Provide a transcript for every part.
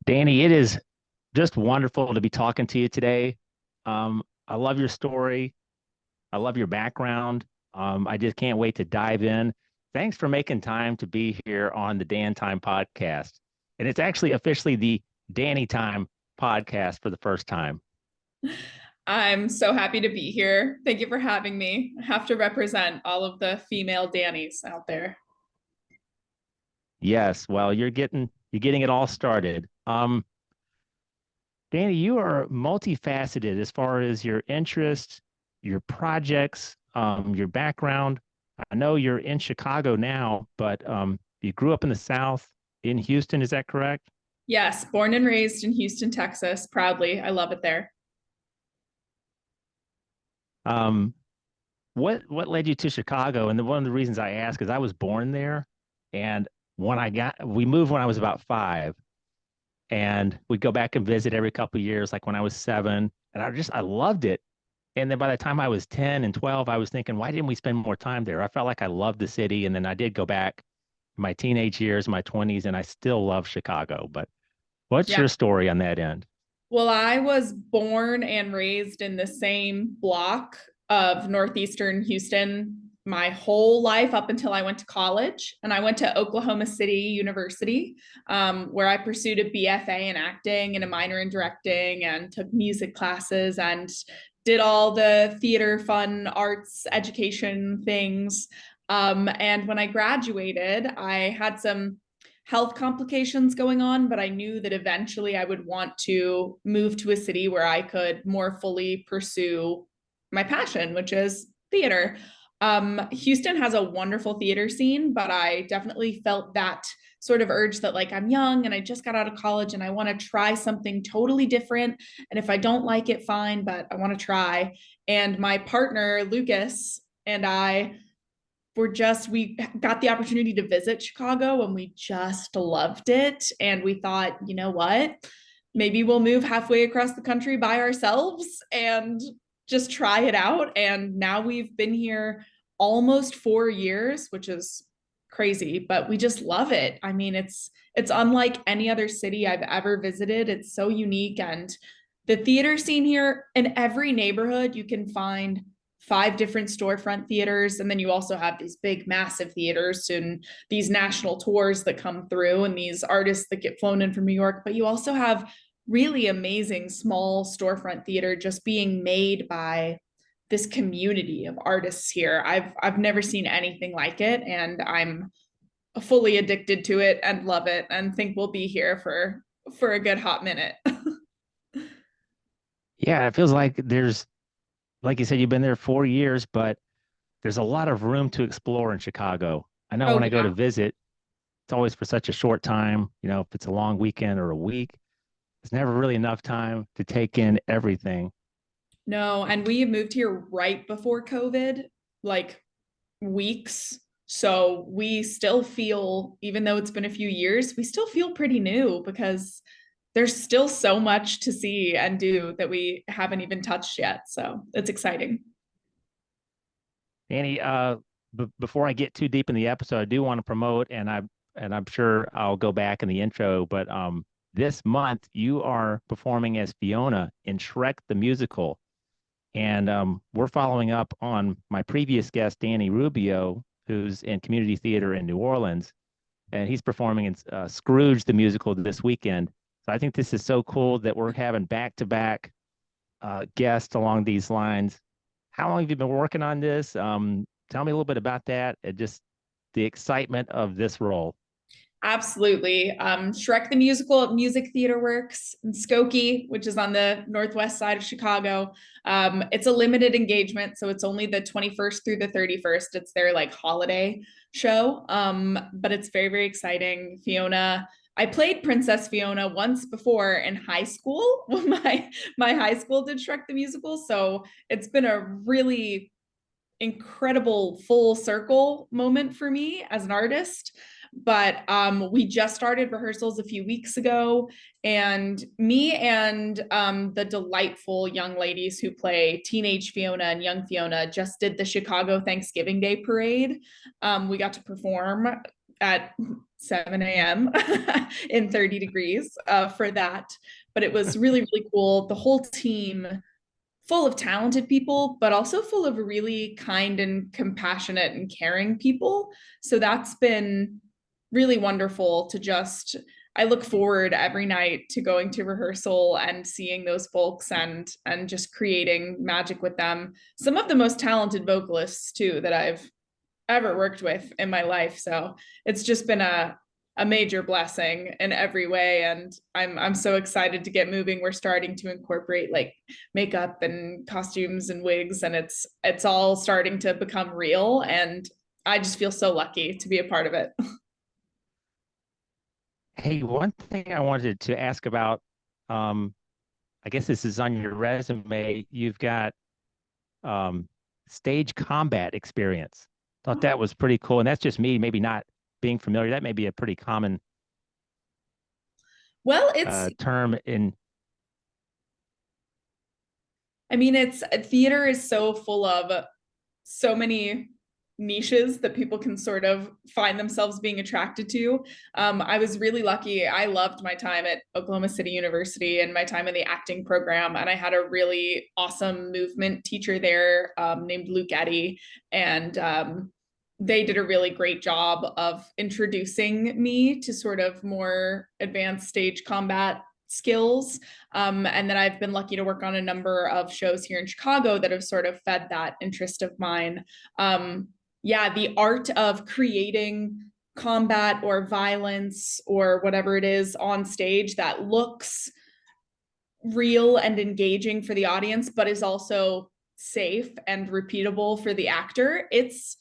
Dani, it is just wonderful to be talking to you today. I love your story. I love your background. I just can't wait to dive in. Thanks for making time to be here on the Dan Time podcast. And it's actually officially the Dani Time podcast for the first time. I'm so happy to be here. Thank you for having me. I have to represent all of the female Dannys out there. Yes, well, you're getting it all started. Dani, you are multifaceted as far as your interests, your projects, your background. I know you're in Chicago now, but you grew up in the South in Houston, is that correct? Yes, born and raised in Houston, Texas, proudly. I love it there. Um, what led you to Chicago? And one of the reasons I ask is I was born there, and we moved when I was about 5, and we'd go back and visit every couple of years, like when I was 7, and I loved it. And then by the time I was 10 and 12, I was thinking, why didn't we spend more time there? I felt like I loved the city. And then I did go back my teenage years, my 20s, and I still love Chicago. But what's Yeah. your story on that end? Well, I was born and raised in the same block of northeastern Houston my whole life up until I went to college. And I went to Oklahoma City University, where I pursued a BFA in acting and a minor in directing and took music classes and did all the theater, fun, arts, education things. And when I graduated, I had some health complications going on, but I knew that eventually I would want to move to a city where I could more fully pursue my passion, which is theater. Houston has a wonderful theater scene, but I definitely felt that sort of urge that like I'm young and I just got out of college and I want to try something totally different. And if I don't like it, fine, but I want to try. And my partner, Lucas, and I we got the opportunity to visit Chicago and we just loved it. And we thought, you know what? Maybe we'll move halfway across the country by ourselves and just try it out. And now we've been here almost 4 years, which is crazy, but we just love it. I mean, it's unlike any other city I've ever visited. It's so unique. And the theater scene here, in every neighborhood, you can find 5 different storefront theaters. And then you also have these big, massive theaters and these national tours that come through and these artists that get flown in from New York. But you also have really amazing small storefront theater just being made by this community of artists here. I've never seen anything like it, and I'm fully addicted to it and love it and think we'll be here for a good hot minute. Yeah, it feels like like you said, you've been there 4 years, but there's a lot of room to explore in Chicago. I know Oh when I go to yeah. visit, it's always for such a short time. If it's a long weekend or a week, there's never really enough time to take in everything. No, and we moved here right before COVID, like weeks. So we still feel, even though it's been a few years, we still feel pretty new because there's still so much to see and do that we haven't even touched yet. So it's exciting. Annie, before I get too deep in the episode, I do want to promote, and I'm sure I'll go back in the intro, but this month you are performing as Fiona in Shrek the musical, and we're following up on my previous guest, Danny Rubio, who's in community theater in New Orleans, and he's performing in Scrooge the musical this weekend. So I think this is so cool that we're having back-to-back guests along these lines. How long have you been working on this? Tell me a little bit about that and just the excitement of this role. Absolutely. Shrek the Musical at Music Theater Works in Skokie, which is on the northwest side of Chicago. It's a limited engagement, so it's only the 21st through the 31st. It's their like holiday show, but it's very, very exciting. I played Princess Fiona once before in high school when my high school did Shrek the Musical, so it's been a really incredible full circle moment for me as an artist. But we just started rehearsals a few weeks ago, and me and the delightful young ladies who play teenage Fiona and young Fiona just did the Chicago Thanksgiving Day parade. We got to perform at 7 a.m. in 30 degrees for that. But it was really, really cool. The whole team full of talented people, but also full of really kind and compassionate and caring people. So that's been really wonderful to just, I look forward every night to going to rehearsal and seeing those folks and just creating magic with them. Some of the most talented vocalists too that I've ever worked with in my life. So it's just been a major blessing in every way. And I'm so excited to get moving. We're starting to incorporate like makeup and costumes and wigs, and it's all starting to become real. And I just feel so lucky to be a part of it. Hey, one thing I wanted to ask about, I guess this is on your resume. You've got um, stage combat experience. Thought that was pretty cool. And that's just me, maybe not being familiar. That may be a pretty common Well, it's term in. I mean, it's theater is so full of so many niches that people can sort of find themselves being attracted to. I was really lucky. I loved my time at Oklahoma City University and my time in the acting program. And I had a really awesome movement teacher there named Luke Eddy. And they did a really great job of introducing me to sort of more advanced stage combat skills. And then I've been lucky to work on a number of shows here in Chicago that have sort of fed that interest of mine. Yeah, the art of creating combat or violence or whatever it is on stage that looks real and engaging for the audience, but is also safe and repeatable for the actor. It's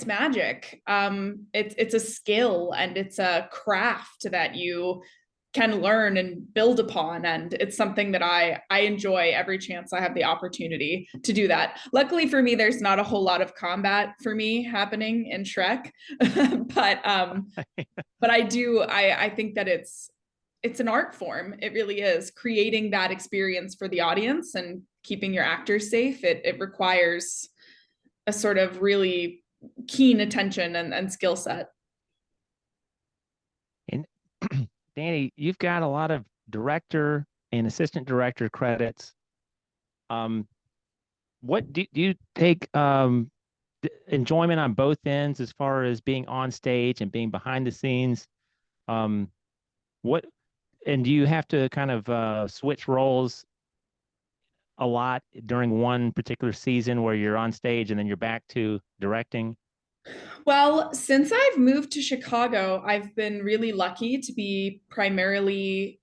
magic. It's a skill and it's a craft that you can learn and build upon, and it's something that I enjoy every chance I have the opportunity to do that. Luckily for me, there's not a whole lot of combat for me happening in Shrek, but I think that it's an art form. It really is. Creating that experience for the audience and keeping your actors safe, it requires a sort of really keen attention and skill set. And Dani, you've got a lot of director and assistant director credits. Um, what do you take enjoyment on both ends as far as being on stage and being behind the scenes? Um, what and do you have to kind of switch roles a lot during one particular season where you're on stage and then you're back to directing? Well, since I've moved to Chicago, I've been really lucky to be primarily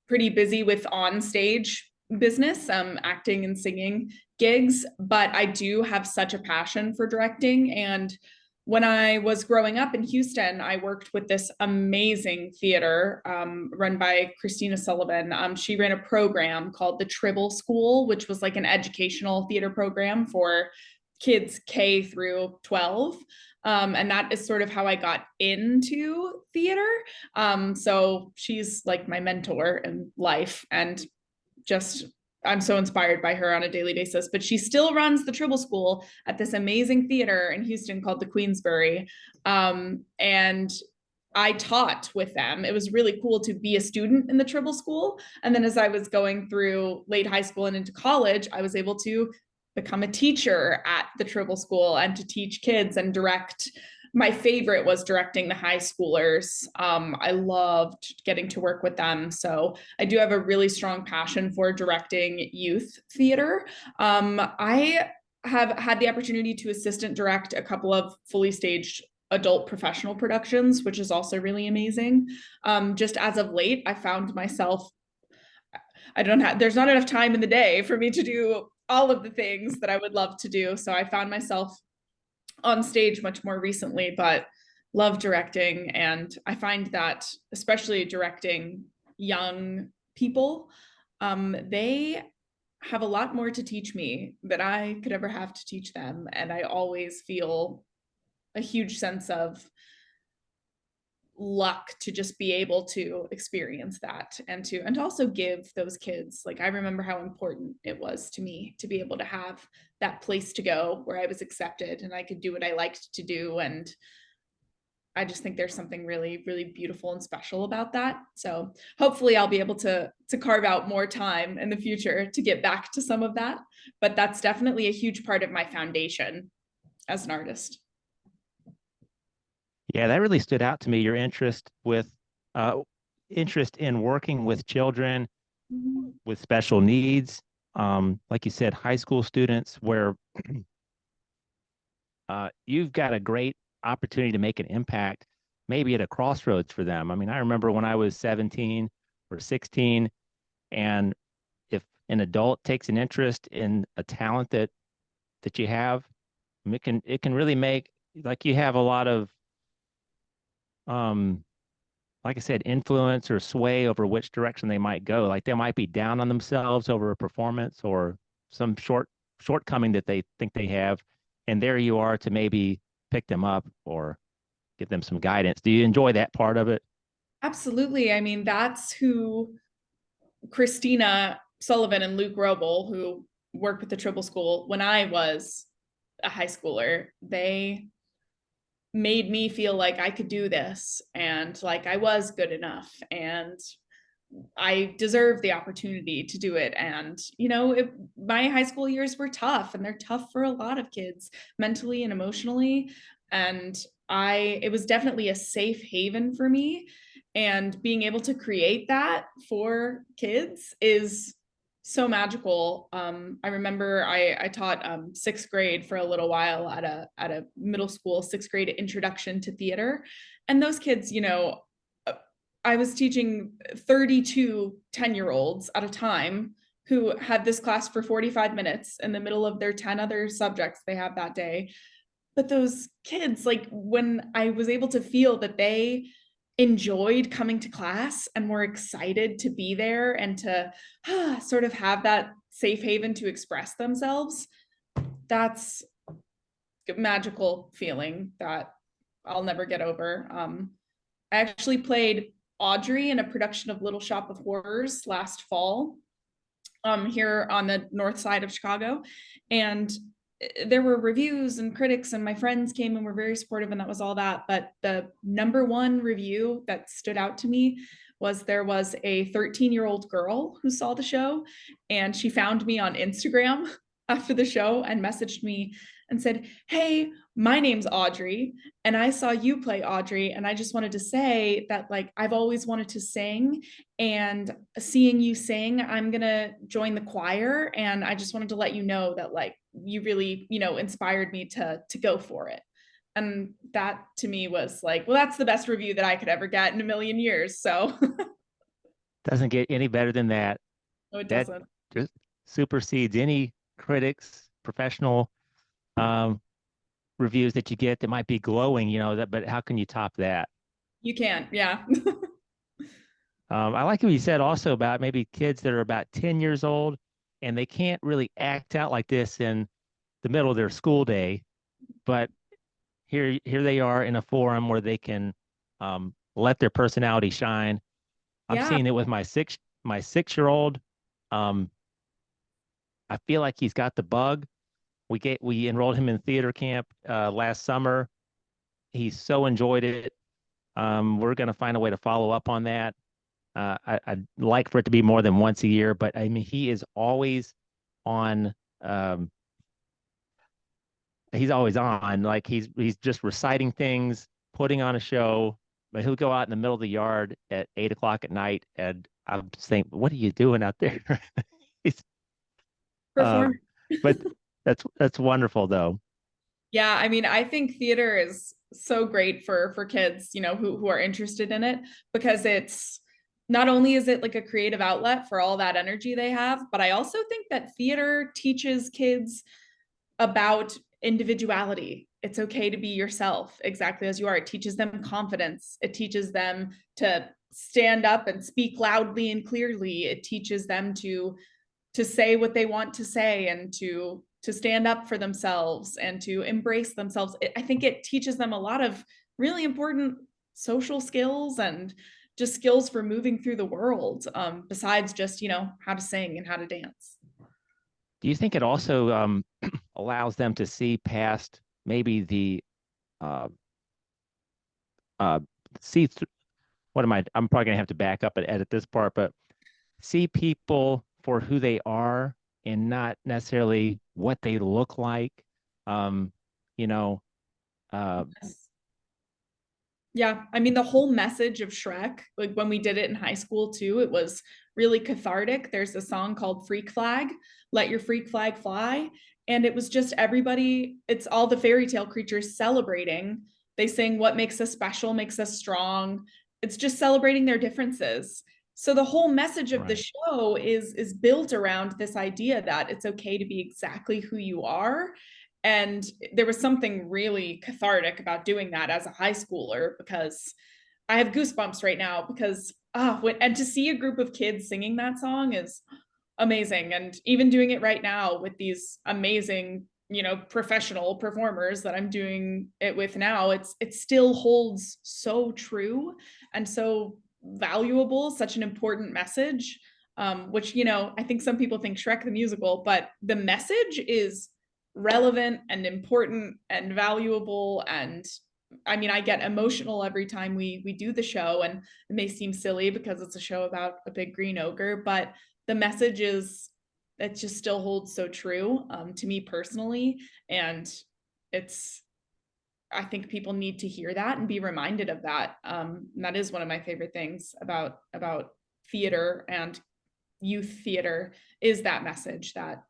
pretty busy with on stage business, acting and singing gigs, but I do have such a passion for directing. And when I was growing up in Houston, I worked with this amazing theater run by Christina Sullivan. She ran a program called the Tribble School, which was like an educational theater program for kids K through 12. And that is sort of how I got into theater. So she's like my mentor in life, and just I'm so inspired by her on a daily basis. But she still runs the Tribble School at this amazing theater in Houston called the Queensbury. And I taught with them. It was really cool to be a student in the Tribble School. And then as I was going through late high school and into college, I was able to become a teacher at the Tribble School and to teach kids and direct. My favorite was directing the high schoolers. I loved getting to work with them. So I do have a really strong passion for directing youth theater. I have had the opportunity to assistant direct a couple of fully staged adult professional productions, which is also really amazing. Just as of late, I found myself, there's not enough time in the day for me to do all of the things that I would love to do. So I found myself on stage much more recently, but love directing. And I find that, especially directing young people, they have a lot more to teach me than I could ever have to teach them. And I always feel a huge sense of luck to just be able to experience that and to also give those kids, like, I remember how important it was to me to be able to have that place to go where I was accepted and I could do what I liked to do. And I just think there's something really, really beautiful and special about that. So hopefully I'll be able to carve out more time in the future to get back to some of that. But that's definitely a huge part of my foundation as an artist. Yeah, that really stood out to me. Your uh, interest in working with children with special needs, like you said, high school students, where you've got a great opportunity to make an impact, maybe at a crossroads for them. I mean, I remember when I was 17 or 16, and if an adult takes an interest in a talent that you have, it can really make, like, you have a lot of um like I said, influence or sway over which direction they might go. Like they might be down on themselves over a performance or some shortcoming that they think they have, and there you are to maybe pick them up or give them some guidance. Do you enjoy that part of it? Absolutely. I mean, that's who Christina Sullivan and Luke Roble, who worked with the Triple School when I was a high schooler, they made me feel like I could do this and like I was good enough and I deserve the opportunity to do it. And, my high school years were tough and they're tough for a lot of kids mentally and emotionally. And it was definitely a safe haven for me. And being able to create that for kids is so magical. I remember I taught sixth grade for a little while at a middle school, sixth grade introduction to theater. And those kids, I was teaching 32 10-year-olds at a time who had this class for 45 minutes in the middle of their 10 other subjects they have that day. But those kids, like when I was able to feel that they enjoyed coming to class and were excited to be there and to sort of have that safe haven to express themselves, that's a magical feeling that I'll never get over. I actually played Audrey in a production of Little Shop of Horrors last fall here on the north side of Chicago. And there were reviews and critics, and my friends came and were very supportive, and that was all that. But the number one review that stood out to me was there was a 13-year-old girl who saw the show, and she found me on Instagram after the show and messaged me and said, "Hey, my name's Audrey, and I saw you play Audrey, and I just wanted to say that, like, I've always wanted to sing, and seeing you sing, I'm gonna join the choir, and I just wanted to let you know that, like, you really, inspired me to go for it." And that to me was like, well, that's the best review that I could ever get in a million years. So Doesn't get any better than that. no, it That doesn't. just supersedes any critics, professional um, reviews that you get that might be glowing, that, but how can you top that? You can, yeah. I like what you said also about maybe kids that are about 10 years old and they can't really act out like this in the middle of their school day, but here they are in a forum where they can let their personality shine. I'm Yeah, seeing it with my 6-year-old. Um, I feel like he's got the bug. We enrolled him in theater camp last summer. He so enjoyed it. We're going to find a way to follow up on that. I'd like for it to be more than once a year, but I mean, he is always on. Um, he's always on. Like he's just reciting things, putting on a show. But he'll go out in the middle of the yard at 8 o'clock at night, and I'm saying, "What are you doing out there?" He's, uh, perform. but that's wonderful, though. Yeah, I mean, I think theater is so great for kids, who are interested in it because it's not only is it like a creative outlet for all that energy they have, but I also think that theater teaches kids about individuality. It's okay to be yourself exactly as you are. It teaches them confidence. It teaches them to stand up and speak loudly and clearly. It teaches them to say what they want to say and to stand up for themselves and to embrace themselves. I think it teaches them a lot of really important social skills and just skills for moving through the world, besides just how to sing and how to dance. Do you think it also allows them to see past maybe the uh, uh see what am I? I'm probably gonna have to back up and edit this part, but see people for who they are and not necessarily what they look like. Um, you know, uh, Yeah, I mean, the whole message of Shrek, like when we did it in high school too, it was really cathartic. There's a song called Freak Flag, Let Your Freak Flag Fly. And it was just everybody, it's all the fairy tale creatures celebrating. They sing what makes us special, makes us strong. It's just celebrating their differences. So the whole message of the right. show is built around this idea that it's okay to be exactly who you are. And there was something really cathartic about doing that as a high schooler, because I have goosebumps right now, because and to see a group of kids singing that song is amazing. And even doing it right now with these amazing, professional performers that I'm doing it with now, it still holds so true and so valuable, such an important message. Which, I think some people think Shrek the musical, but the message is relevant and important and valuable. And I mean, I get emotional every time we do the show, and it may seem silly because it's a show about a big green ogre, but the message is, it just still holds so true, to me personally. And it's, I think people need to hear that and be reminded of that. And that is one of my favorite things about theater and youth theater, is that message that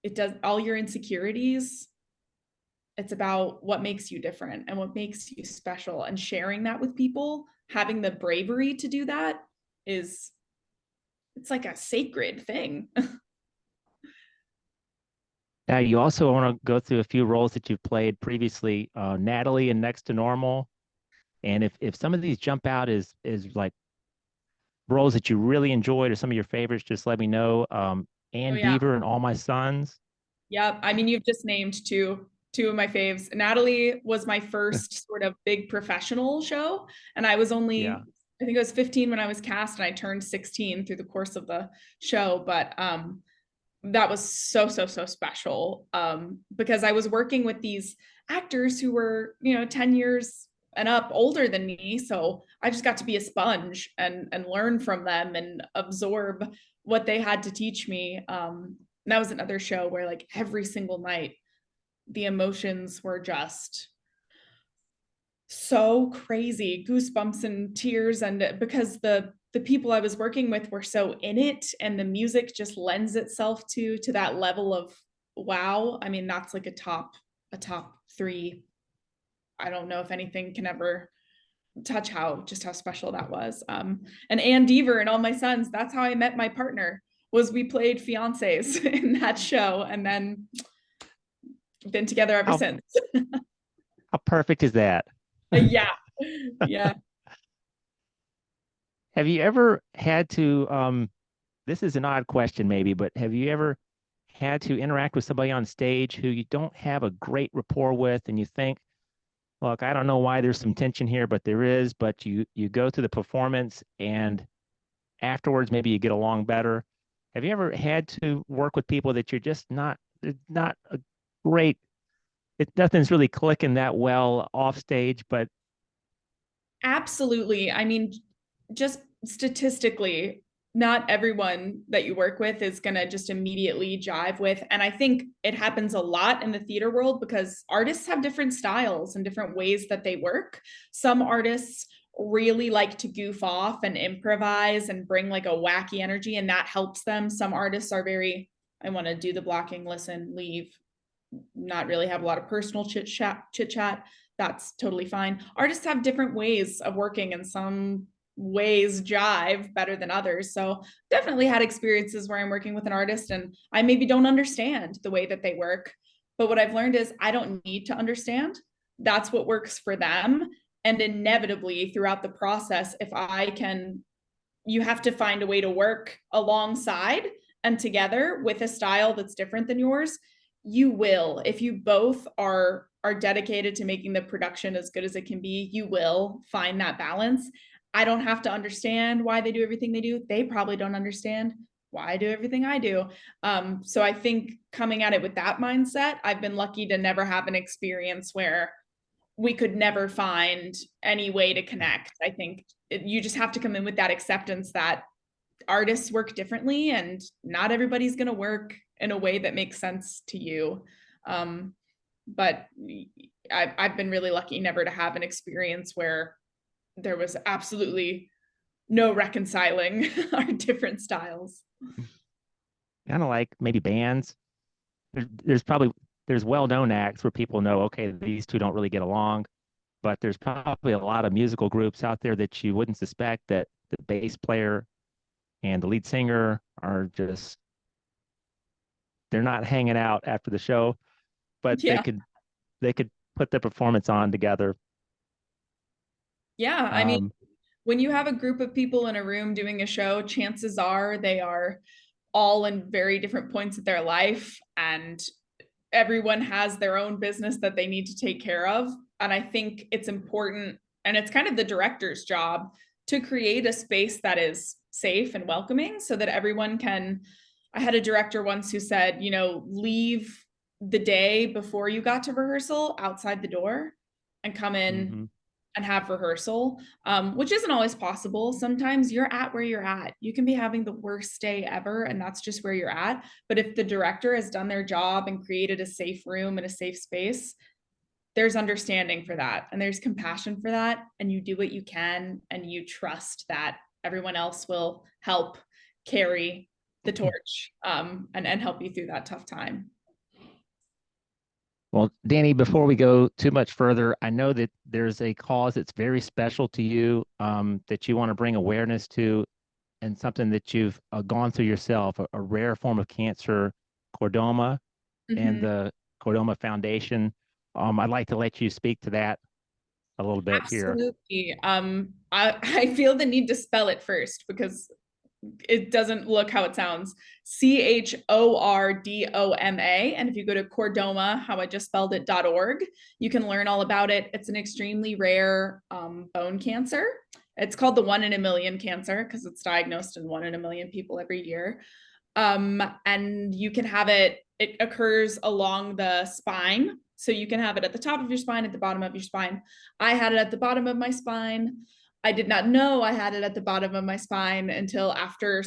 it does, all your insecurities, it's about what makes you different and what makes you special, and sharing that with people, having the bravery to do that is, it's like a sacred thing. Now, you also want to go through a few roles that you've played previously, Natalie in Next to Normal. And if some of these jump out as like roles that you really enjoyed or some of your favorites, just let me know. Oh Ann yeah. Deaver and All My Sons. Yep. I mean, you've just named two of my faves. Natalie was my first sort of big professional show, and I was Yeah. only, I think I was 15 when I was cast, and I turned 16 through the course of the show. But that was so special, because I was working with these actors who were, 10 years and up older than me, so I just got to be a sponge and learn from them and absorb what they had to teach me. And that was another show where, like, every single night the emotions were just so crazy, goosebumps and tears. And because the people I was working with were so in it, and the music just lends itself to that level of wow. I mean, that's like a top three. I don't know if anything can ever touch how special that was. And Ann Deaver and All My Sons, that's how I met my partner, was we played fiancés in that show, and then been together ever How since. how perfect is that? Yeah. Yeah. Have you ever had to, this is an odd question maybe, but have you ever had to interact with somebody on stage who you don't have a great rapport with and you think, look, I don't know why there's some tension here, but there is, but you go through the performance and afterwards maybe you get along better. Have you ever had to work with people that you're just not a great, nothing's really clicking that well off stage, but Absolutely. I mean, just statistically, not everyone that you work with is going to just immediately jive with. And I think it happens a lot in the theater world because artists have different styles and different ways that they work. Some artists really like to goof off and improvise and bring like a wacky energy, and that helps them. Some artists are very, I want to do the blocking, listen, leave, not really have a lot of personal chit chat. That's totally fine. Artists have different ways of working, and some ways jive better than others. So definitely had experiences where I'm working with an artist and I maybe don't understand the way that they work. But what I've learned is I don't need to understand. That's what works for them. And inevitably throughout the process, if I can, you have to find a way to work alongside and together with a style that's different than yours. You will, if you both are dedicated to making the production as good as it can be, you will find that balance. I don't have to understand why they do everything they do. They probably don't understand why I do everything I do. So I think coming at it with that mindset, I've been lucky to never have an experience where we could never find any way to connect. I think you just have to come in with that acceptance that artists work differently and not everybody's going to work in a way that makes sense to you. But I've been really lucky never to have an experience where there was absolutely no reconciling our different styles. Kind of like maybe bands. There's well-known acts where people know, okay, these two don't really get along, but there's probably a lot of musical groups out there that you wouldn't suspect that the bass player and the lead singer are just they're not hanging out after the show, but Yeah. they could put the performance on together. Yeah. I mean, Um, when you have a group of people in a room doing a show, chances are they are all in very different points of their life, and everyone has their own business that they need to take care of. And I think it's important, and it's kind of the director's job to create a space that is safe and welcoming so that everyone can. I had a director once who said, leave the day before you got to rehearsal outside the door and come in mhm. and have rehearsal, which isn't always possible. Sometimes you're at where you're at. You can be having the worst day ever, and that's just where you're at. But if the director has done their job and created a safe room and a safe space, there's understanding for that and there's compassion for that. And you do what you can and you trust that everyone else will help carry the torch, and help you through that tough time. Well, Danny, before we go too much further, I know that there's a cause that's very special to you, that you want to bring awareness to, and something that you've gone through yourself, a rare form of cancer, chordoma, and Mm-hmm. the Chordoma Foundation. I'd like to let you speak to that a little bit here. Absolutely. I feel the need to spell it first because it doesn't look how it sounds. Chordoma. And if you go to Chordoma, how I just spelled it.org, you can learn all about it. It's an extremely rare bone cancer. It's called the 1 in a million cancer because it's diagnosed in 1 in a million people every year. And you can have it occurs along the spine. So you can have it at the top of your spine, at the bottom of your spine. I had it at the bottom of my spine. I did not know I had it at the bottom of my spine until after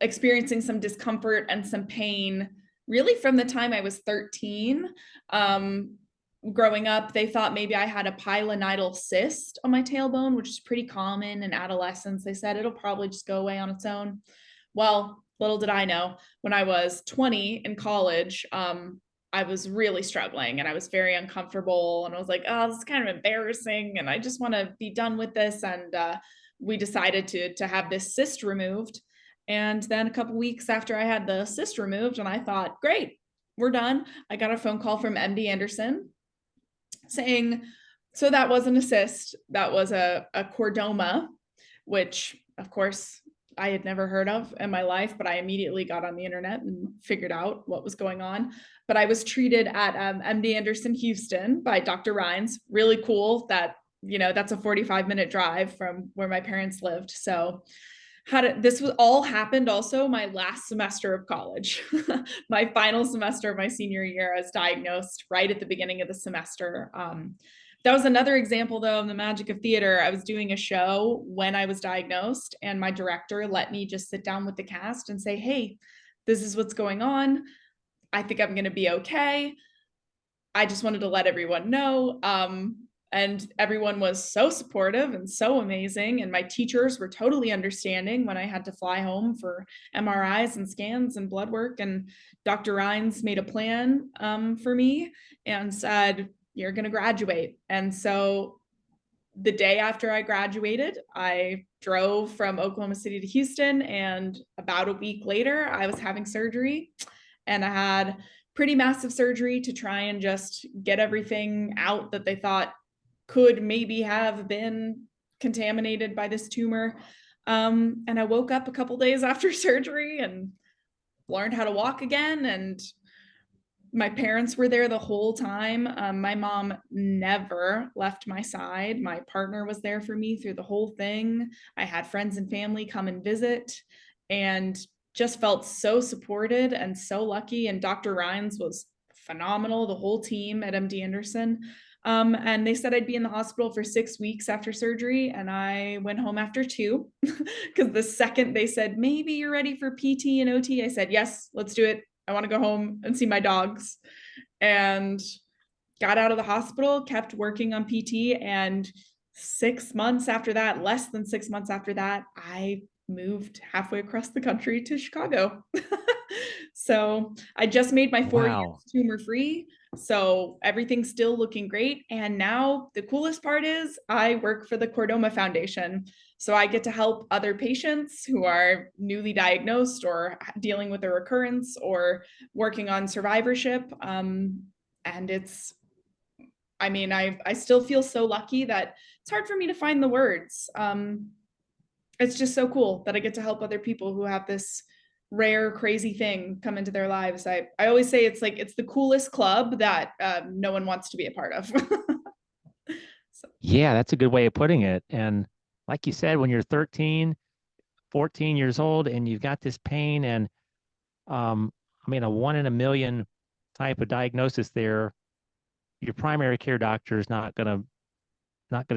experiencing some discomfort and some pain, really from the time I was 13. Growing up, they thought maybe I had a pilonidal cyst on my tailbone, which is pretty common in adolescence. They said it'll probably just go away on its own. Well, little did I know, when I was 20 in college, I was really struggling and I was very uncomfortable. And I was like, oh, this is kind of embarrassing. And I just want to be done with this. And we decided to have this cyst removed. And then a couple weeks after I had the cyst removed, and I thought, great, we're done. I got a phone call from MD Anderson saying, so that wasn't a cyst, that was a chordoma, which of course I had never heard of in my life, but I immediately got on the internet and figured out what was going on. But I was treated at MD Anderson Houston by Dr. Rines. Really cool that, that's a 45-minute drive from where my parents lived. So this was all happened also my last semester of college. My final semester of my senior year, I was diagnosed right at the beginning of the semester. That was another example, though, of the magic of theater. I was doing a show when I was diagnosed, and my director let me just sit down with the cast and say, hey, this is what's going on. I think I'm going to be okay. I just wanted to let everyone know. And everyone was so supportive and so amazing. And my teachers were totally understanding when I had to fly home for MRIs and scans and blood work. And Dr. Rines made a plan for me and said, you're going to graduate. And so the day after I graduated, I drove from Oklahoma City to Houston. And about a week later, I was having surgery. And I had pretty massive surgery to try and just get everything out that they thought could maybe have been contaminated by this tumor. And I woke up a couple days after surgery and learned how to walk again. And my parents were there the whole time. My mom never left my side. My partner was there for me through the whole thing. I had friends and family come and visit and just felt so supported and so lucky. And Dr. Rines was phenomenal, the whole team at MD Anderson. And they said I'd be in the hospital for 6 weeks after surgery. And I went home after 2 because the second they said, maybe you're ready for PT and OT, I said, yes, let's do it. I want to go home and see my dogs. And got out of the hospital, kept working on PT. And 6 months after that, less than 6 months after that, I moved halfway across the country to Chicago. So I just made my 4 years Wow. tumor free. So everything's still looking great. And now the coolest part is I work for the Chordoma Foundation. So I get to help other patients who are newly diagnosed or dealing with a recurrence or working on survivorship. And I still feel so lucky that it's hard for me to find the words. It's just so cool that I get to help other people who have this rare, crazy thing come into their lives. I always say it's like it's the coolest club that no one wants to be a part of. So, Yeah, that's a good way of putting it. And like you said, when you're 13, 14 years old and you've got this pain and a 1 in a million type of diagnosis there, your primary care doctor is not gonna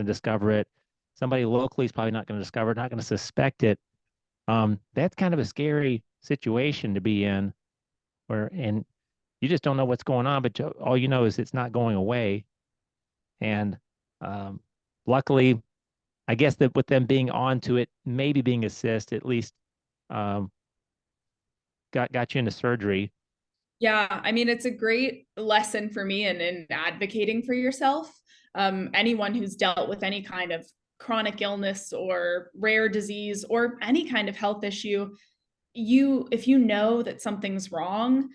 discover it. Somebody locally is probably not gonna discover it, not gonna suspect it. That's kind of a scary situation to be in, and you just don't know what's going on, but all you know is it's not going away. And um, luckily, I guess that with them being onto it, maybe being assist, at least um, got you into surgery. yeah, it's a great lesson for me in advocating for yourself. Anyone who's dealt with any kind of chronic illness or rare disease or any kind of health issue, if you know that something's wrong,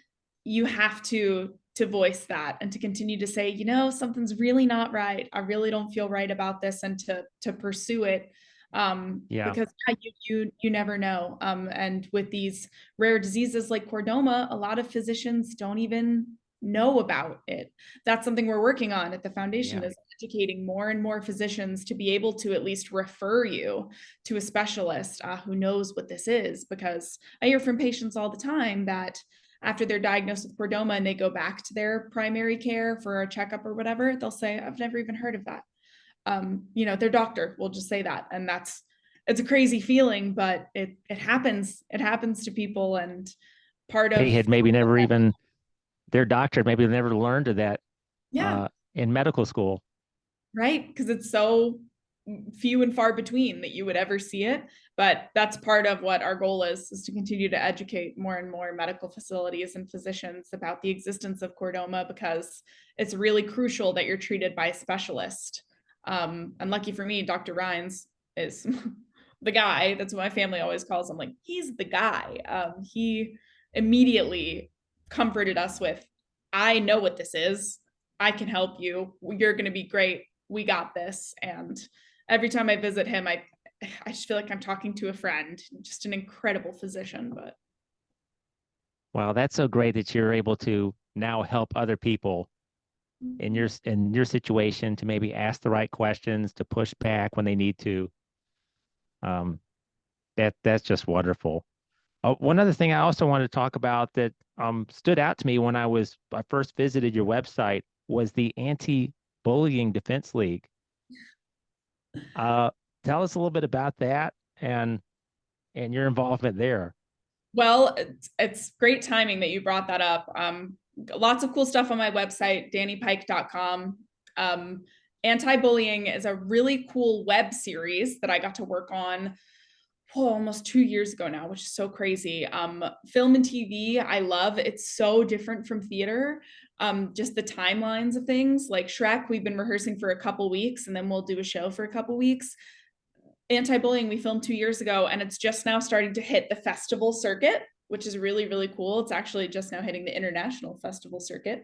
you have to voice that and to continue to say, something's really not right. I really don't feel right about this, and to pursue it. Yeah, Because yeah, you never know. And with these rare diseases like chordoma, a lot of physicians don't even know about it. That's something we're working on at the foundation, yeah. is educating more and more physicians to be able to at least refer you to a specialist who knows what this is. Because I hear from patients all the time that after they're diagnosed with chordoma and they go back to their primary care for a checkup or whatever, they'll say, I've never even heard of that. Their doctor will just say that. And it's a crazy feeling, but it happens. It happens to people. And part They of, had maybe never even their doctor maybe never learned of that yeah, in medical school. right. Because it's so few and far between that you would ever see it. But that's part of what our goal is to continue to educate more and more medical facilities and physicians about the existence of chordoma, because it's really crucial that you're treated by a specialist. And lucky for me, Dr. Rhines is the guy. That's what my family always calls him. Like, he's the guy. He immediately comforted us with, I know what this is. I can help you. You're going to be great. We got this. And every time I visit him, I just feel like I'm talking to a friend. Just an incredible physician. But Wow, that's so great that you're able to now help other people in your situation to maybe ask the right questions, to push back when they need to. Um, that's just wonderful. One other thing I also wanted to talk about that stood out to me when I first visited your website was the Anti-Bullying Defense League. Uh, Tell us a little bit about that and your involvement there. well, it's great timing that you brought that up. Lots of cool stuff on my website, danipike.com. Anti-bullying is a really cool web series that I got to work on almost 2 years ago now, which is so crazy. Film and TV, I love. It's so different from theater. Just the timelines of things, like Shrek, we've been rehearsing for a couple weeks, and then we'll do a show for a couple weeks. Anti-bullying, we filmed 2 years ago, and it's just now starting to hit the festival circuit, which is really, really cool. It's actually just now hitting the international festival circuit.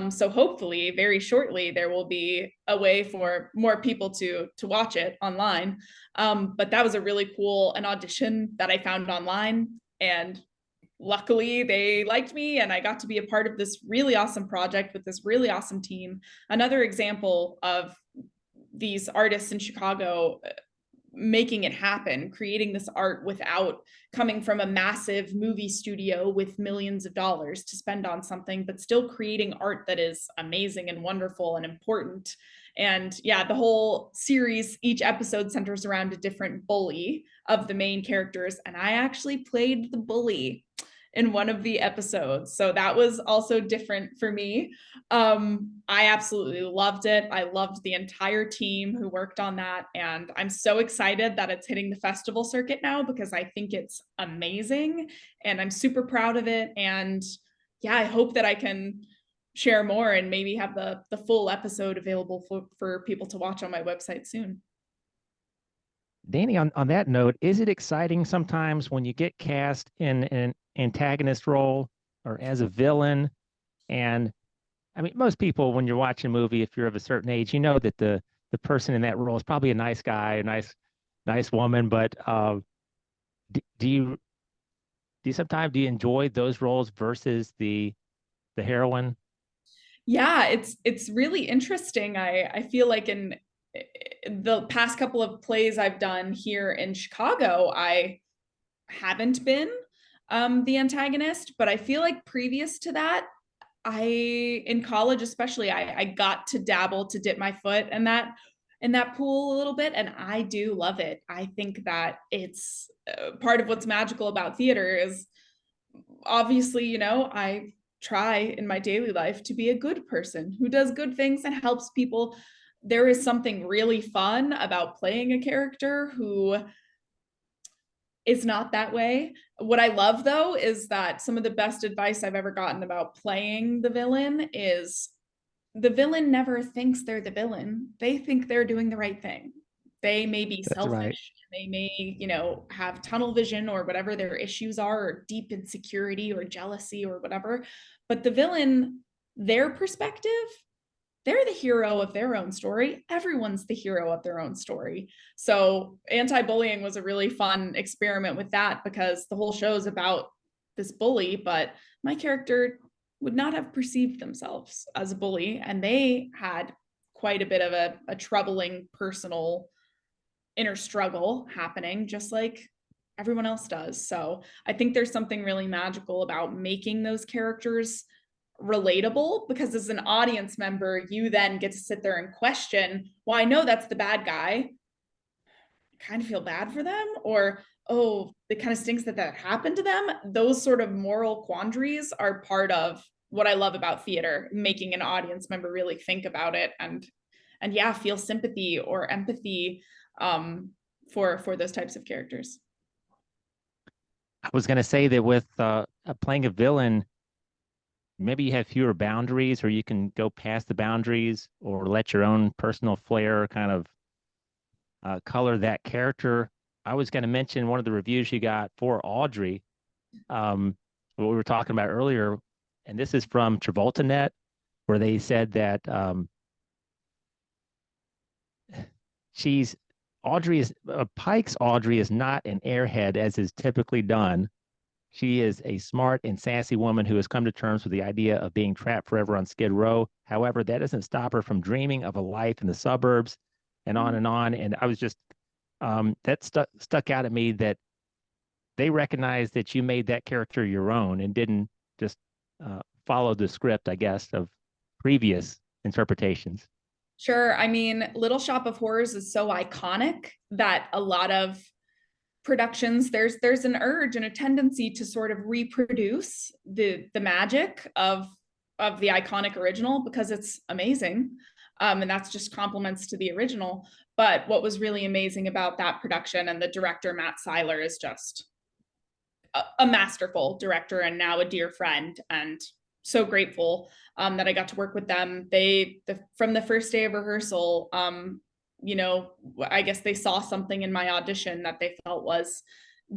So hopefully very shortly there will be a way for more people to watch it online. But that was a really cool an audition that I found online, and luckily they liked me, and I got to be a part of this really awesome project with this really awesome team. Another example of these artists in Chicago making it happen, creating this art without coming from a massive movie studio with millions of dollars to spend on something, but still creating art that is amazing and wonderful and important. And yeah, the whole series, each episode centers around a different bully of the main characters. And I actually played the bully in one of the episodes. So that was also different for me. I absolutely loved it. I loved the entire team who worked on that. And I'm so excited that it's hitting the festival circuit now because I think it's amazing and I'm super proud of it. And yeah, I hope that I can share more and maybe have the full episode available for people to watch on my website soon. Danny, on that note, is it exciting sometimes when you get cast in an antagonist role or as a villain? And I mean, most people, when you're watching a movie, if you're of a certain age, you know that the person in that role is probably a nice guy, a nice woman. But do you sometimes do you enjoy those roles versus the heroine? Yeah, it's really interesting. I feel like in the past couple of plays I've done here in Chicago, I haven't been the antagonist, but I feel like previous to that, in college especially, I got to dabble, to dip my foot in that pool a little bit, and I do love it. I think that it's part of what's magical about theater is obviously, I try in my daily life to be a good person who does good things and helps people. There is something really fun about playing a character who is not that way. What I love though is that some of the best advice I've ever gotten about playing the villain is the villain never thinks they're the villain. They think they're doing the right thing. They may be That's right. selfish. They may, have tunnel vision or whatever their issues are, or deep insecurity or jealousy or whatever. But the villain, their perspective, they're the hero of their own story. Everyone's the hero of their own story. So anti-bullying was a really fun experiment with that because the whole show is about this bully, but my character would not have perceived themselves as a bully, and they had quite a bit of a troubling personal inner struggle happening, just like everyone else does. So I think there's something really magical about making those characters relatable, because as an audience member, you then get to sit there and question, well, I know that's the bad guy. I kind of feel bad for them, or oh, it kind of stinks that that happened to them. Those sort of moral quandaries are part of what I love about theater, making an audience member really think about it and yeah, feel sympathy or empathy for those types of characters. I was going to say that with playing a villain, maybe you have fewer boundaries, or you can go past the boundaries, or let your own personal flair kind of color that character. I was going to mention one of the reviews you got for Audrey, what we were talking about earlier, and this is from Travolta Net, where they said that she's Pike's Audrey is not an airhead as is typically done. She is a smart and sassy woman who has come to terms with the idea of being trapped forever on Skid Row. However, that doesn't stop her from dreaming of a life in the suburbs and on and on. And I was just, that stuck out at me that they recognized that you made that character your own and didn't just follow the script, I guess, of previous interpretations. Sure. I mean, Little Shop of Horrors is so iconic that a lot of productions, there's an urge and a tendency to sort of reproduce the magic of the iconic original because it's amazing. And that's just compliments to the original. But what was really amazing about that production, and the director Matt Seiler is just a masterful director and now a dear friend, and so grateful that I got to work with them. From the first day of rehearsal, I guess they saw something in my audition that they felt was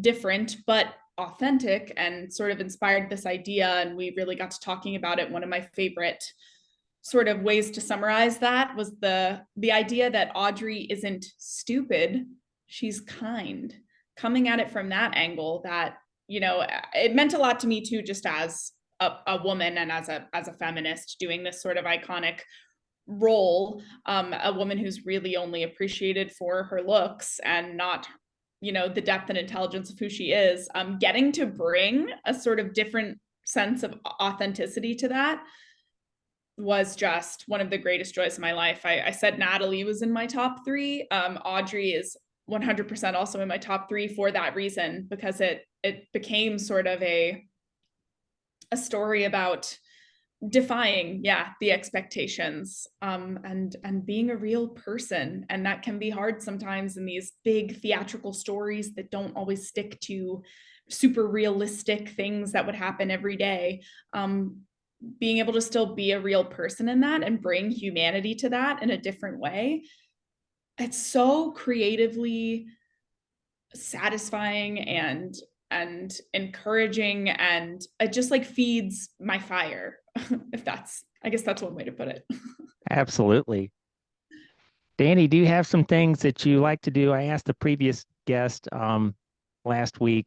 different but authentic, and sort of inspired this idea. And we really got to talking about it. One of my favorite sort of ways to summarize that was the idea that Audrey isn't stupid, she's kind. Coming at it from that angle, that it meant a lot to me too, just as a woman and as a feminist doing this sort of iconic role, a woman who's really only appreciated for her looks and not, the depth and intelligence of who she is, getting to bring a sort of different sense of authenticity to that was just one of the greatest joys of my life. I said Natalie was in my top three. Audrey is 100% also in my top three for that reason, because it became sort of a story about defying the expectations, and being a real person. And that can be hard sometimes in these big theatrical stories that don't always stick to super realistic things that would happen every day. Being able to still be a real person in that and bring humanity to that in a different way, it's so creatively satisfying and encouraging, and it just like feeds my fire. If that's, I guess that's one way to put it. Absolutely. Dani, do you have some things that you like to do? I asked the previous guest last week,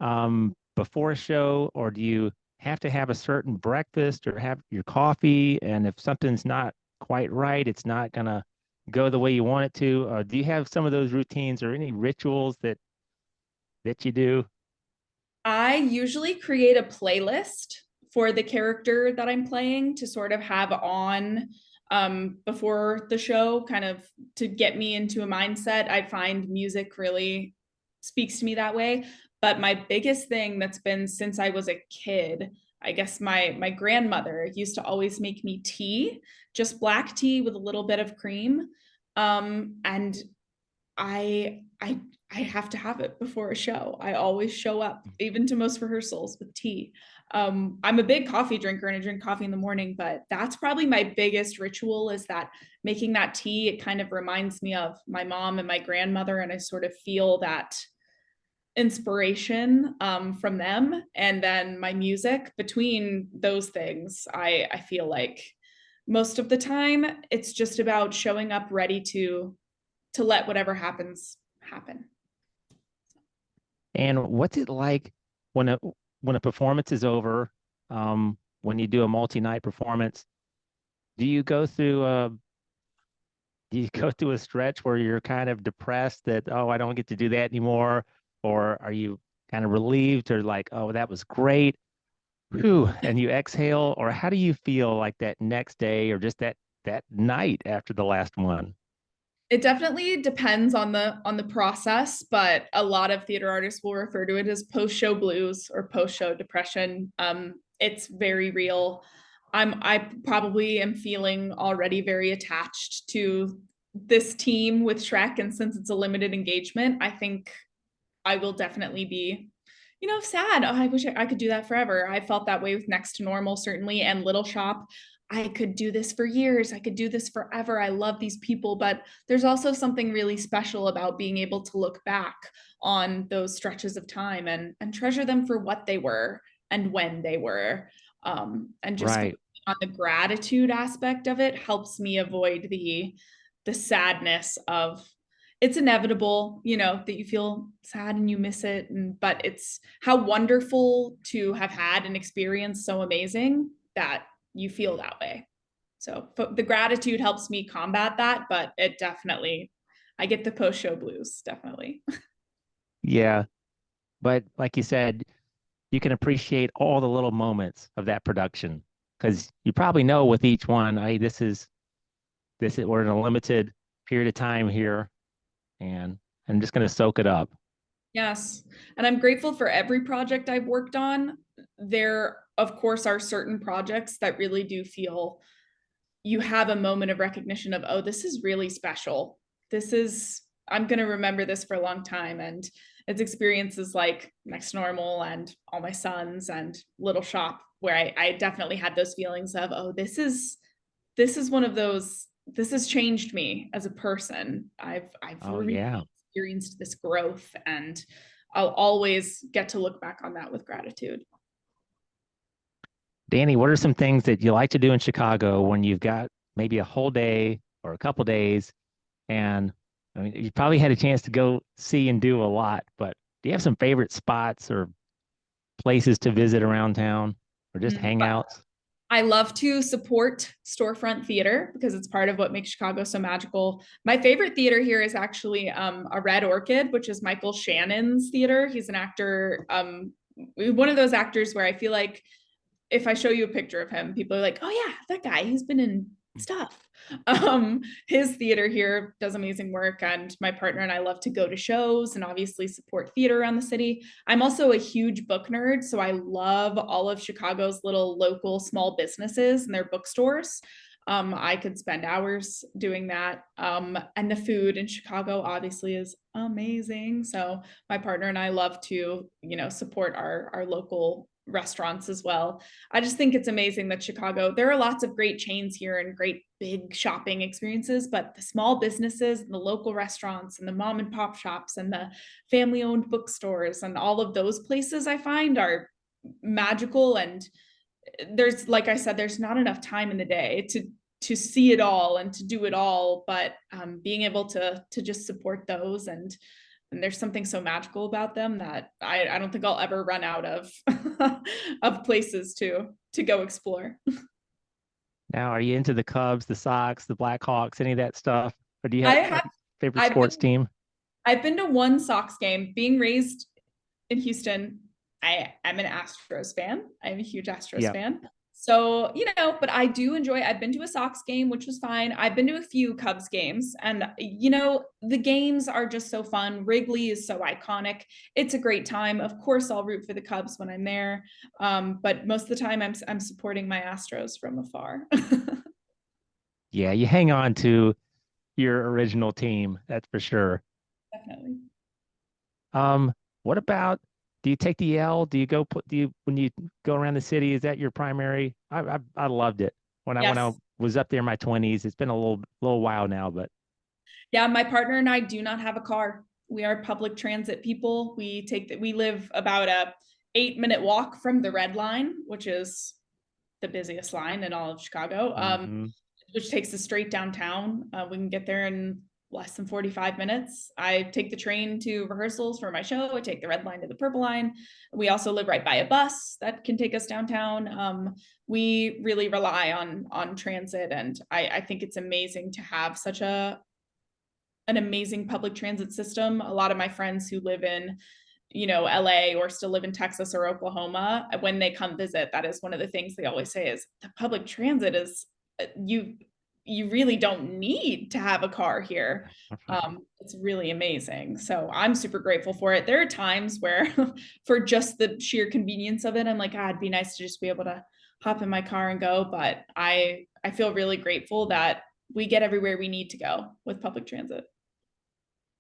before a show, or do you have to have a certain breakfast or have your coffee? And if something's not quite right, it's not gonna go the way you want it to. Do you have some of those routines or any rituals that you do? I usually create a playlist for the character that I'm playing to sort of have on, before the show, kind of to get me into a mindset. I find music really speaks to me that way. But my biggest thing that's been since I was a kid, I guess my grandmother used to always make me tea, just black tea with a little bit of cream. And I have to have it before a show. I always show up, even to most rehearsals, with tea. I'm a big coffee drinker and I drink coffee in the morning, but that's probably my biggest ritual, is that making that tea. It kind of reminds me of my mom and my grandmother, and I sort of feel that inspiration, from them. And then my music, between those things, I feel like most of the time it's just about showing up ready to let whatever happens happen. And what's it like when a performance is over, when you do a multi-night performance? Do you go through do you go through a stretch where you're kind of depressed that, oh, I don't get to do that anymore? Or are you kind of relieved or like, oh, that was great? Whew, and you exhale? Or how do you feel like that next day or just that night after the last one? It definitely depends on the process, but a lot of theater artists will refer to it as post-show blues or post-show depression. It's very real. I probably am feeling already very attached to this team with Shrek, and since it's a limited engagement, I think I will definitely be, sad. Oh, I wish I could do that forever. I felt that way with Next to Normal, certainly, and Little Shop. I could do this for years. I could do this forever. I love these people, but there's also something really special about being able to look back on those stretches of time and treasure them for what they were and when they were. And just Right. on the gratitude aspect of it helps me avoid the sadness of, it's inevitable, that you feel sad and you miss it. But it's how wonderful to have had an experience so amazing that you feel that way. So the gratitude helps me combat that, but it definitely, I get the post show blues, definitely. Yeah. But like you said, you can appreciate all the little moments of that production because you probably know with each one, hey, this is we're in a limited period of time here, and I'm just going to soak it up. Yes. And I'm grateful for every project I've worked on. There, of course, are certain projects that really do feel you have a moment of recognition of, oh, this is really special. This is, I'm going to remember this for a long time. And it's experiences like Next Normal and All My Sons and Little Shop, where I definitely had those feelings of, oh, this is one of those, this has changed me as a person. I've Oh really yeah. experienced this growth, and I'll always get to look back on that with gratitude. Dani, what are some things that you like to do in Chicago when you've got maybe a whole day or a couple days? And I mean, you probably had a chance to go see and do a lot, but do you have some favorite spots or places to visit around town or just Mm. hangouts? I love to support storefront theater because it's part of what makes Chicago so magical. My favorite theater here is actually a Red Orchid, which is Michael Shannon's theater. He's an actor, one of those actors where I feel like if I show you a picture of him, people are like, oh yeah, that guy, he's been in stuff. His theater here does amazing work, and my partner and I love to go to shows and obviously support theater around the city. I'm also a huge book nerd, so I love all of Chicago's little local small businesses and their bookstores. I could spend hours doing that. And the food in Chicago obviously is amazing. So my partner and I love to, support our local restaurants as well. I just think it's amazing that Chicago, there are lots of great chains here and great big shopping experiences, but the small businesses and the local restaurants and the mom and pop shops and the family owned bookstores and all of those places I find are magical. And there's, like I said, there's not enough time in the day to see it all and to do it all, but being able to just support those, and there's something so magical about them that I don't think I'll ever run out of of places to go explore. Now, are you into the Cubs, the Sox, the Blackhawks, any of that stuff? Or do you I have a have favorite I've sports been team? I've been to one Sox game. Being raised in Houston, I'm an Astros fan. I'm a huge Astros Yep. fan. So, but I do enjoy, I've been to a Sox game, which was fine. I've been to a few Cubs games, and, the games are just so fun. Wrigley is so iconic. It's a great time. Of course, I'll root for the Cubs when I'm there. But most of the time I'm supporting my Astros from afar. Yeah, you hang on to your original team, that's for sure. Definitely. Um, what about, do you take the L? Do you go put do you when you go around the city, is that your primary? I loved it when I Yes. was up there in my 20s. It's been a little while now, but Yeah, my partner and I do not have a car. We are public transit people. We live about a 8-minute walk from the Red Line, which is the busiest line in all of Chicago, mhm. which takes us straight downtown. We can get there in less than 45 minutes. I take the train to rehearsals for my show. I take the Red Line to the Purple Line. We also live right by a bus that can take us downtown. We really rely on transit, and I think it's amazing to have such an amazing public transit system. A lot of my friends who live in, LA or still live in Texas or Oklahoma, when they come visit, that is one of the things they always say is the public transit is you really don't need to have a car here. It's really amazing. So I'm super grateful for it. There are times where for just the sheer convenience of it, I'm like, it'd be nice to just be able to hop in my car and go. But I feel really grateful that we get everywhere we need to go with public transit.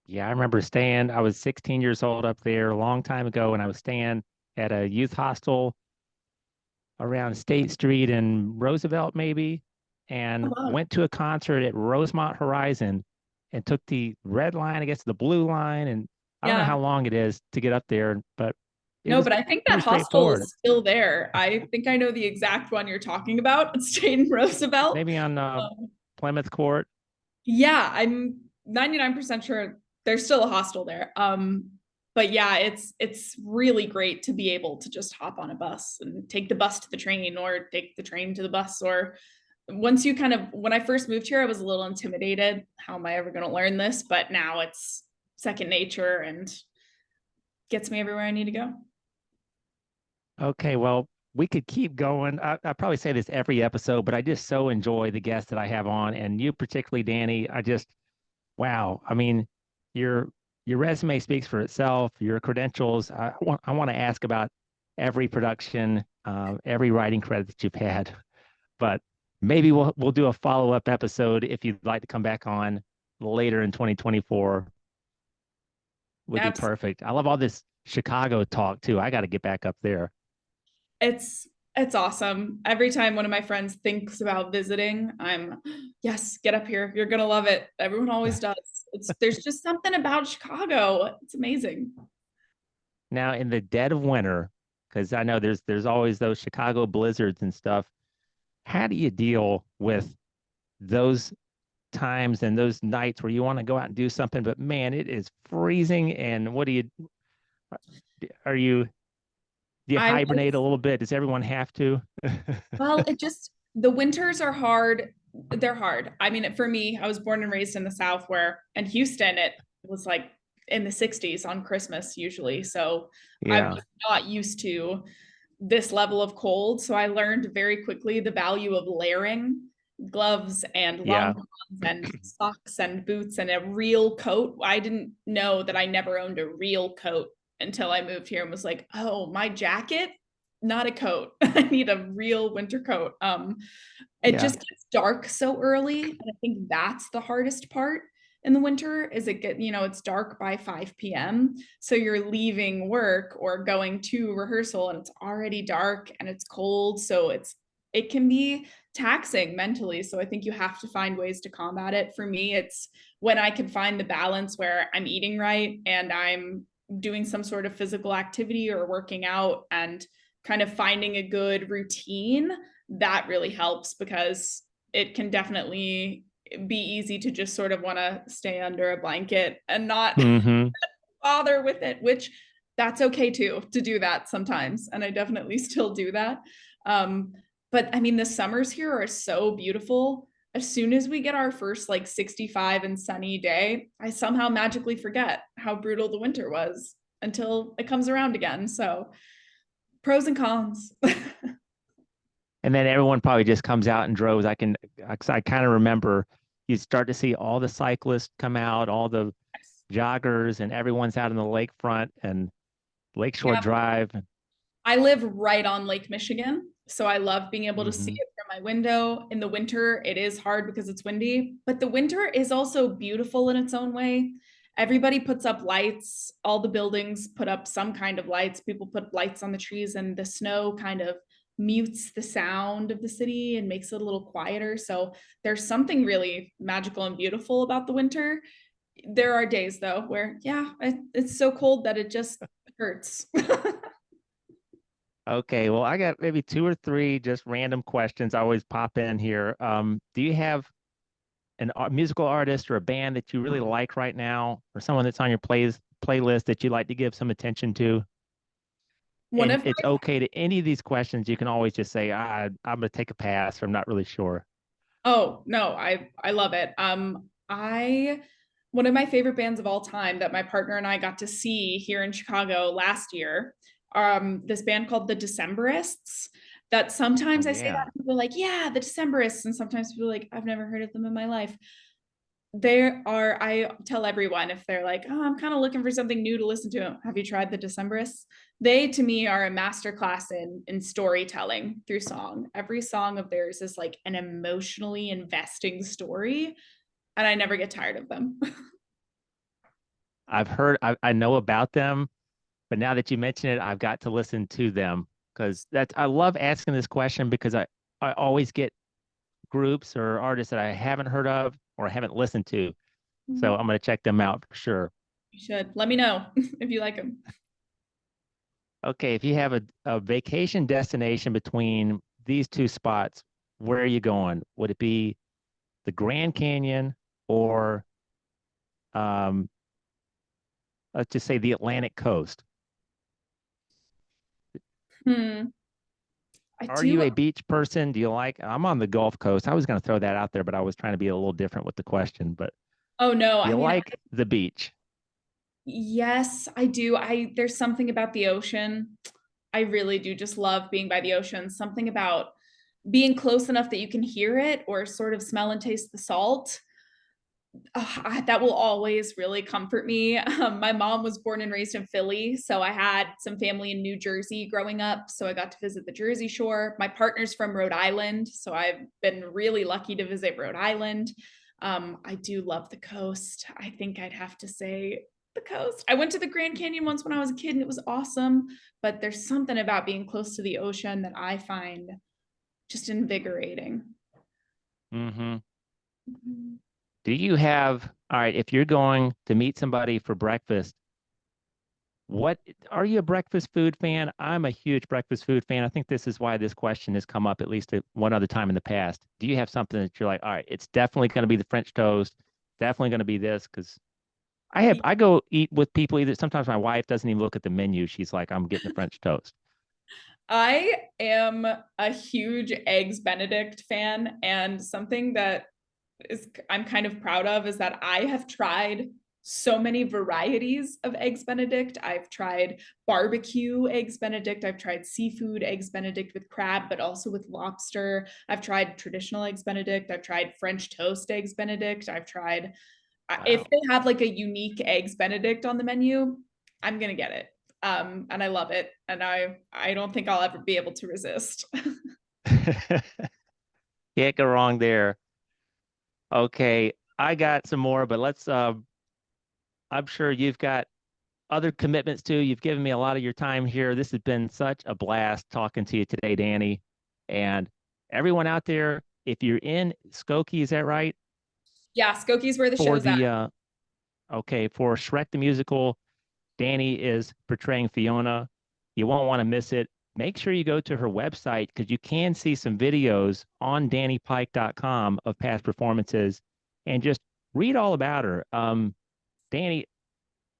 Yeah, I remember I was 16 years old up there a long time ago, and I was staying at a youth hostel around State Street and Roosevelt, maybe, Oh, and wow. went to a concert at Rosemont Horizon and took the red line, I guess the blue line, and I don't know how Yeah. long it is to get up there, but it No, was but I think that pretty hostel straightforward. is still there. I think I know the exact one you're talking about. It's stayed in Roosevelt. Maybe on Um, Plymouth Court. yeah, I'm 99% sure there's still a hostel there. But yeah, it's really great to be able to just hop on a bus and take the bus to the train or take the train to the bus. Or once you kind of, when I first moved here, I was a little intimidated. How am I ever going to learn this? But now it's second nature and gets me everywhere I need to go. Okay, well, we could keep going. I probably say this every episode, but I just so enjoy the guests that I have on, and you particularly, Dani. Wow. I mean, your your resume speaks for itself. Your credentials. I want to ask about every production, every writing credit that you've had, but maybe we'll do a follow-up episode if you'd like to come back on later in 2024. Would be Absolutely. perfect. I love all this Chicago talk too. I got to get back up there. It's awesome. Every time one of my friends thinks about visiting, yes, get up here. You're gonna love it. Everyone always does. There's just something about Chicago. It's amazing. Now, in the dead of winter, because I know there's always those Chicago blizzards and stuff. How do you deal with those times and those nights where you want to go out and do something, but man, it is freezing? And what do you Do you I hibernate a was little bit? Does everyone have to? Well, the winters are hard. They're hard. I mean, for me, I was born and raised in the South where in Houston it was like in the 60s on Christmas usually. So I Yeah. was not used to this level of cold. So I learned very quickly the value of layering gloves and long Yeah. johns and socks and boots and a real coat. I didn't know that I never owned a real coat until I moved here and was like, oh, my jacket, not a coat. I need a real winter coat. It Yeah. just gets dark so early, and I think that's the hardest part in the winter is it's dark by 5 p.m. So you're leaving work or going to rehearsal and it's already dark and it's cold. So it can be taxing mentally. So I think you have to find ways to combat it. For me, it's when I can find the balance where I'm eating right and I'm doing some sort of physical activity or working out and kind of finding a good routine that really helps because it can definitely be easy to just sort of want to stay under a blanket and not Hmm. bother with it, which that's okay too, to do that sometimes. And I definitely still do that. Um, but I mean, the summers here are so beautiful. As soon as we get our first like 65 and sunny day, I somehow magically forget how brutal the winter was until it comes around again. So, pros and cons. And then everyone probably just comes out in droves. I kind of remember you start to see all the cyclists come out, all the joggers, and everyone's out in the lakefront and Lakeshore Yeah, Drive. I live right on Lake Michigan, so I love being able to see Hmm. it from my window. In the winter, it is hard because it's windy, but the winter is also beautiful in its own way. Everybody puts up lights, all the buildings put up some kind of lights. People put lights on the trees, and the snow kind of mutes the sound of the city and makes it a little quieter. So there's something really magical and beautiful about the winter. There are days though where, yeah, it's so cold that it just hurts. Okay, well, I got maybe two or three just random questions I always pop in here. Do you have musical artist or a band that you really like right now, or someone that's on your playlist that you like to give some attention to? One And of it's okay to any of these questions. You can always just say, I'm going to take a pass, or I'm not really sure. Oh, no, I love it. I One of my favorite bands of all time that my partner and I got to see here in Chicago last year, this band called the Decemberists. That Oh sometimes I say that yeah. and people are like, yeah, the Decemberists, and sometimes people are like, I've never heard of them in my life. There are, I tell everyone if they're like, oh, I'm kind of looking for something new to listen to. Have you tried the Decemberists? They to me are a masterclass in storytelling through song. Every song of theirs is like an emotionally investing story, and I never get tired of them. I know about them, but now that you mention it, I've got to listen to them because I love asking this question because I always get groups or artists that I haven't heard of or haven't listened to. So I'm going to check them out for sure. You should let me know if you like them. Okay, if you have a vacation destination between these two spots, where are you going? Would it be the Grand Canyon or um, let's just say the Atlantic coast? Hmm. I Are you do. a beach person? Do you like? I'm on the Gulf Coast. I was going to throw that out there, but I was trying to be a little different with the question. But Oh no, do I you mean, like the beach? yes, I do. There's something about the ocean. I really do just love being by the ocean. Something about being close enough that you can hear it or sort of smell and taste the salt. That will always really comfort me. My mom was born and raised in Philly, so I had some family in New Jersey growing up. So I got to visit the Jersey Shore. My partner's from Rhode Island, so I've been really lucky to visit Rhode Island. I do love the coast. I think I'd have to say the coast. I went to the Grand Canyon once when I was a kid and it was awesome, but there's something about being close to the ocean that I find just invigorating. Hmm. Do you have, all right, if you're going to meet somebody for breakfast, what are you a breakfast food fan? I'm a huge breakfast food fan. I think this is why this question has come up at least one other time in the past. Do you have something that you're like, all right, it's definitely going to be the French toast, definitely going to be this? Because I go eat with people either sometimes my wife doesn't even look at the menu. She's like, I'm getting the French toast. I am a huge Eggs Benedict fan, and something that I'm kind of proud of is that I have tried so many varieties of Eggs Benedict. I've tried barbecue Eggs Benedict. I've tried seafood Eggs Benedict with crab, but also with lobster. I've tried traditional Eggs Benedict. I've tried French toast Eggs Benedict. I've tried, if Wow. they have like a unique Eggs Benedict on the menu, I'm gonna get it. And I love it. And I don't think I'll ever be able to resist. Can't go wrong there. Okay, I got some more, but I'm sure you've got other commitments too. You've given me a lot of your time here. This has been such a blast talking to you today, Dani. And everyone out there, if you're in Skokie, is that right? Yeah, Skokie's where the For show's at. the okay, for Shrek the musical, Dani is portraying Fiona. You won't want to miss it. Make sure you go to her website because you can see some videos on dannypike.com of past performances and just read all about her. Dani,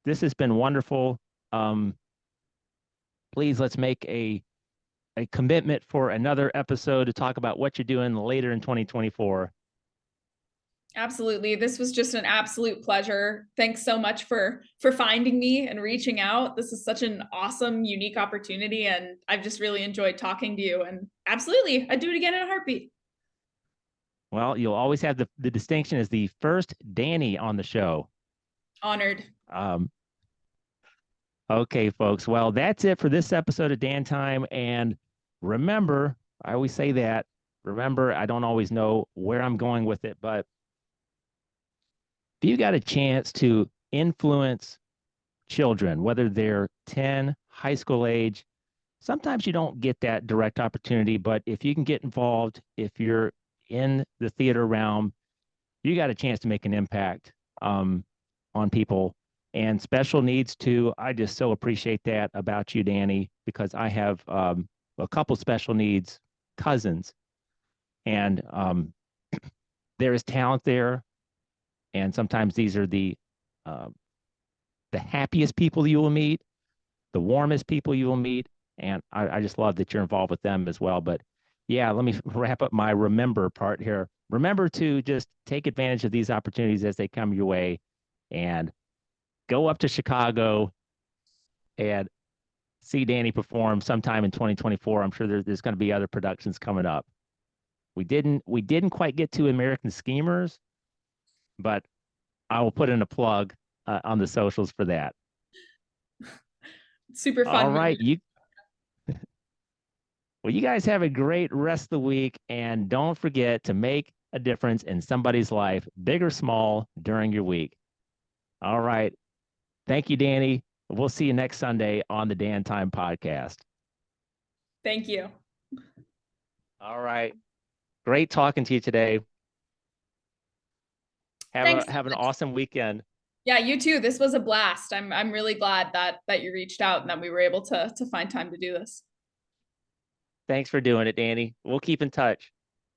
this has been wonderful. Um, please let's make a commitment for another episode to talk about what you're doing later in 2024. Absolutely. This was just an absolute pleasure. Thanks so much for finding me and reaching out. This is such an awesome, unique opportunity, and I've just really enjoyed talking to you. And absolutely, I'd do it again in a heartbeat. Well, you'll always have the distinction as the first Dani on the show. Honored. Um, okay, folks. Well, that's it for this episode of Dan Time. And remember, I always say that. Remember, I don't always know where I'm going with it, but if you got a chance to influence children, whether they're 10, high school age, sometimes you don't get that direct opportunity. But if you can get involved, if you're in the theater realm, you got a chance to make an impact on people and special needs too. I just so appreciate that about you, Dani, because I have a couple special needs cousins, and there is talent there. And sometimes these are uh, the happiest people you will meet, the warmest people you will meet. And I just love that you're involved with them as well. But yeah, let me wrap up my remember part here. Remember to just take advantage of these opportunities as they come your way and go up to Chicago and see Dani perform sometime in 2024. I'm sure there's going to be other productions coming up. We didn't quite get to American Schemers, but I will put in a plug on the socials for that. Super All fun. right, you guys have a great rest of the week, and don't forget to make a difference in somebody's life, big or small, during your week. All right. Thank you, Dani. We'll see you next Sunday on the Dan Time podcast. Thank you. All right. Great talking to you today. Thanks. Have an awesome weekend. Yeah, you too. This was a blast. I'm really glad that you reached out and that we were able to find time to do this. Thanks for doing it, Dani. We'll keep in touch.